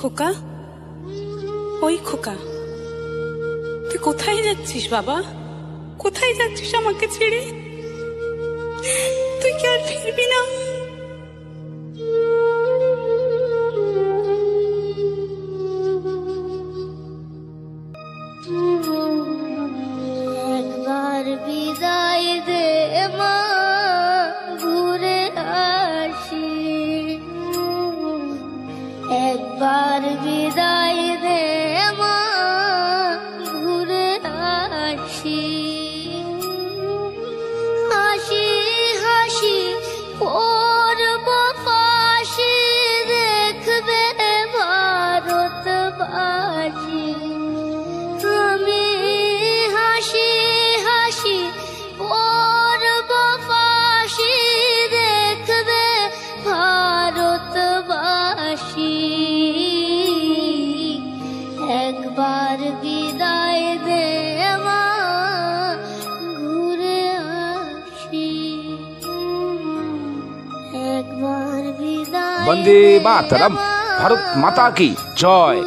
খোকা, ওই খোকা, তুই কোথায় যাচ্ছিস বাবা? কোথায় যাচ্ছিস আমাকে ছেড়ে? তুই কি আর ফিরবি না? একবার বিদায় দে মা, ঘুরে আসি। একবার বিদায় দে মা, ঘুরে আসি। হাসি হাসি পড়ব ফাঁসি, দেখবে ভারতবাসী। আমি হাসি হাসি পড়ব ফাঁসি, দেখবে ভারতবাসী। একবার বিদায় দে মা, ঘুরে আসি। একবার বিদায় বন্দে মাতরম, ভারত মাতা কি জয়।